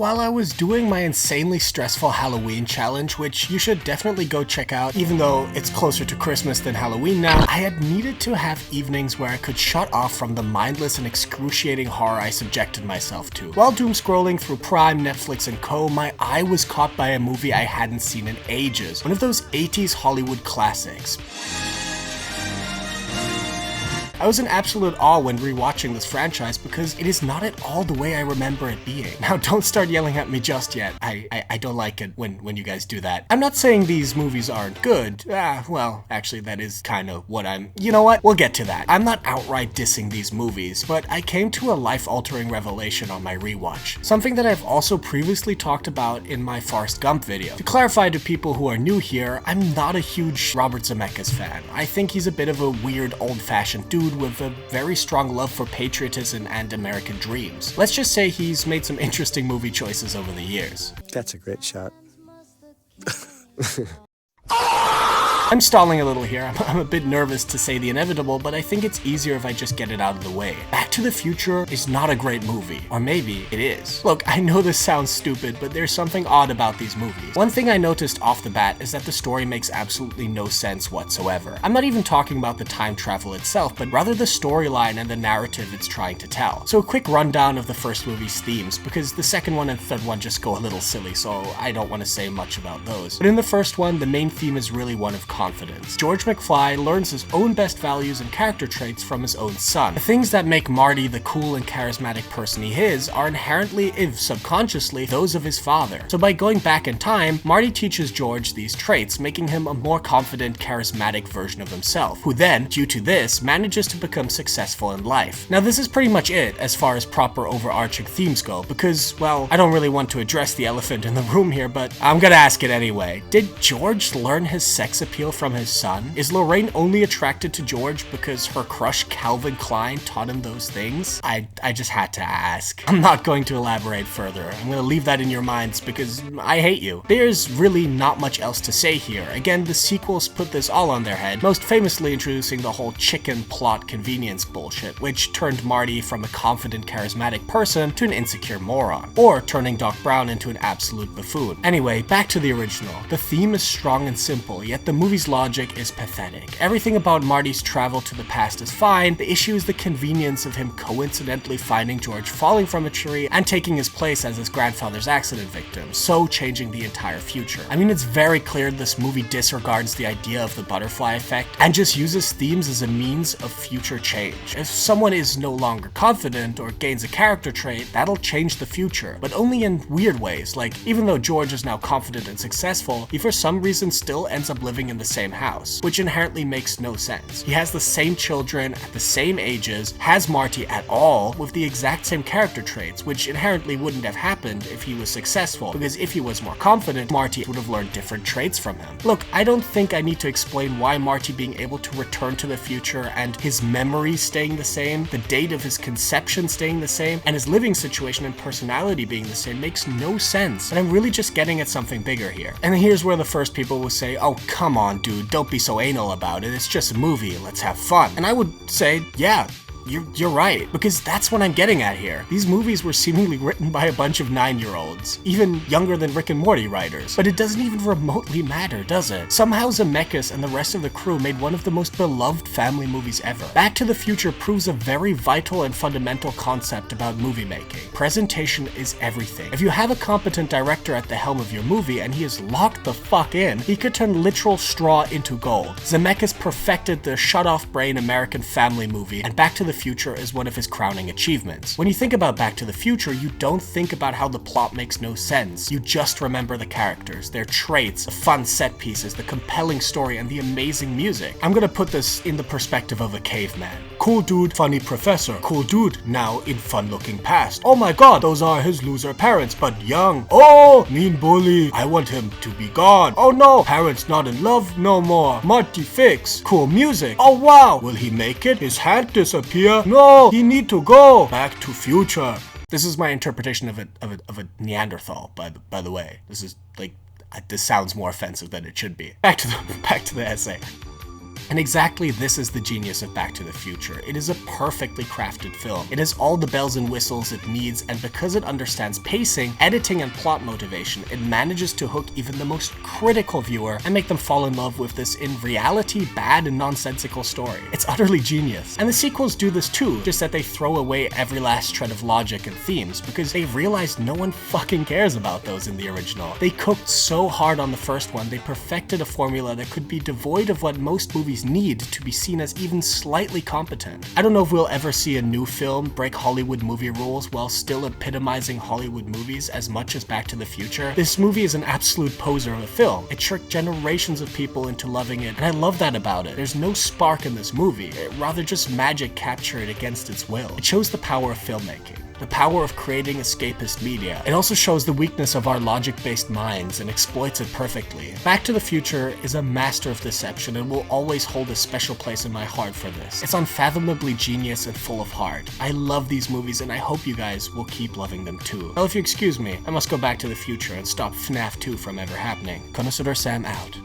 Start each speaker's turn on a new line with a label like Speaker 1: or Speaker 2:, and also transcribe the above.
Speaker 1: While I was doing my insanely stressful Halloween challenge, which you should definitely go check out, even though it's closer to Christmas than Halloween now, I had needed to have evenings where I could shut off from the mindless and excruciating horror I subjected myself to. While doom scrolling through Prime, Netflix, and co, my eye was caught by a movie I hadn't seen in ages, one of those 80s Hollywood classics. I was in absolute awe when rewatching this franchise because it is not at all the way I remember it being. Now, don't start yelling at me just yet. I don't like it when you guys do that. I'm not saying these movies aren't good. Well, actually, that is kind of what You know what? We'll get to that. I'm not outright dissing these movies, but I came to a life-altering revelation on my rewatch. Something that I've also previously talked about in my Forrest Gump video. To clarify to people who are new here, I'm not a huge Robert Zemeckis fan. I think he's a bit of a weird, old-fashioned dude with a very strong love for patriotism and American dreams. Let's just say he's made some interesting movie choices over the years.
Speaker 2: That's a great shot.
Speaker 1: I'm stalling a little here. I'm a bit nervous to say the inevitable, but I think it's easier if I just get it out of the way. Back to the Future is not a great movie. Or maybe it is. Look, I know this sounds stupid, but there's something odd about these movies. One thing I noticed off the bat is that the story makes absolutely no sense whatsoever. I'm not even talking about the time travel itself, but rather the storyline and the narrative it's trying to tell. So a quick rundown of the first movie's themes, because the second one and third one just go a little silly, so I don't want to say much about those. But in the first one, the main theme is really one of confidence. George McFly learns his own best values and character traits from his own son. The things that make Marty the cool and charismatic person he is are inherently, if subconsciously, those of his father. So by going back in time, Marty teaches George these traits, making him a more confident, charismatic version of himself, who then, due to this, manages to become successful in life. Now this is pretty much it as far as proper overarching themes go, because, well, I don't really want to address the elephant in the room here, but I'm gonna ask it anyway. Did George learn his sex appeal from his son? Is Lorraine only attracted to George because her crush Calvin Klein taught him those things? I just had to ask. I'm not going to elaborate further. I'm gonna leave that in your minds because I hate you. There's really not much else to say here. Again, the sequels put this all on their head, most famously introducing the whole chicken plot convenience bullshit, which turned Marty from a confident, charismatic person to an insecure moron, or turning Doc Brown into an absolute buffoon. Anyway, back to the original. The theme is strong and simple, yet the movie's logic is pathetic. Everything about Marty's travel to the past is fine. The issue is the convenience of him coincidentally finding George falling from a tree and taking his place as his grandfather's accident victim, so changing the entire future. I mean, it's very clear this movie disregards the idea of the butterfly effect and just uses themes as a means of future change. If someone is no longer confident or gains a character trait, that'll change the future, but only in weird ways. Like, even though George is now confident and successful, he for some reason still ends up living in the same house, which inherently makes no sense. He has the same children at the same ages, has Marty at all, with the exact same character traits, which inherently wouldn't have happened if he was successful, because if he was more confident, Marty would have learned different traits from him. Look, I don't think I need to explain why Marty being able to return to the future and his memory staying the same, the date of his conception staying the same, and his living situation and personality being the same makes no sense. And I'm really just getting at something bigger here. And here's where the first people will say, oh, come on, dude, don't be so anal about it. It's just a movie. Let's have fun. And I would say, yeah, You're right, because that's what I'm getting at here. These movies were seemingly written by a bunch of 9-year-olds, even younger than Rick and Morty writers. But it doesn't even remotely matter, does it? Somehow Zemeckis and the rest of the crew made one of the most beloved family movies ever. Back to the Future proves a very vital and fundamental concept about movie making. Presentation is everything. If you have a competent director at the helm of your movie and he is locked the fuck in, he could turn literal straw into gold. Zemeckis perfected the shut-off-brain American family movie, and Back to the Future is one of his crowning achievements. When you think about Back to the Future, you don't think about how the plot makes no sense. You just remember the characters, their traits, the fun set pieces, the compelling story, and the amazing music. I'm gonna put this in the perspective of a caveman. Cool dude, funny professor. Cool dude, now in fun-looking past. Oh my god, those are his loser parents, but young. Oh, mean bully. I want him to be gone. Oh no, parents not in love no more. Marty fix. Cool music. Oh wow, will he make it? His hand disappear? No, he need to go. Back to Future. This is my interpretation of a Neanderthal, by the way. This is like, this sounds more offensive than it should be. Back to the essay. And exactly this is the genius of Back to the Future. It is a perfectly crafted film. It has all the bells and whistles it needs, and because it understands pacing, editing, and plot motivation, it manages to hook even the most critical viewer and make them fall in love with this, in reality, bad and nonsensical story. It's utterly genius. And the sequels do this too, just that they throw away every last shred of logic and themes because they realized no one fucking cares about those in the original. They cooked so hard on the first one, they perfected a formula that could be devoid of what most movies need to be seen as even slightly competent. I don't know if we'll ever see a new film break Hollywood movie rules while still epitomizing Hollywood movies as much as Back to the Future. This movie is an absolute poser of a film. It tricked generations of people into loving it, and I love that about it. There's no spark in this movie, rather just magic captured against its will. It shows the power of filmmaking, the power of creating escapist media. It also shows the weakness of our logic-based minds and exploits it perfectly. Back to the Future is a master of deception and will always hold a special place in my heart for this. It's unfathomably genius and full of heart. I love these movies and I hope you guys will keep loving them too. Well, if you excuse me, I must go back to the future and stop FNAF 2 from ever happening. Connoisseur Sam out.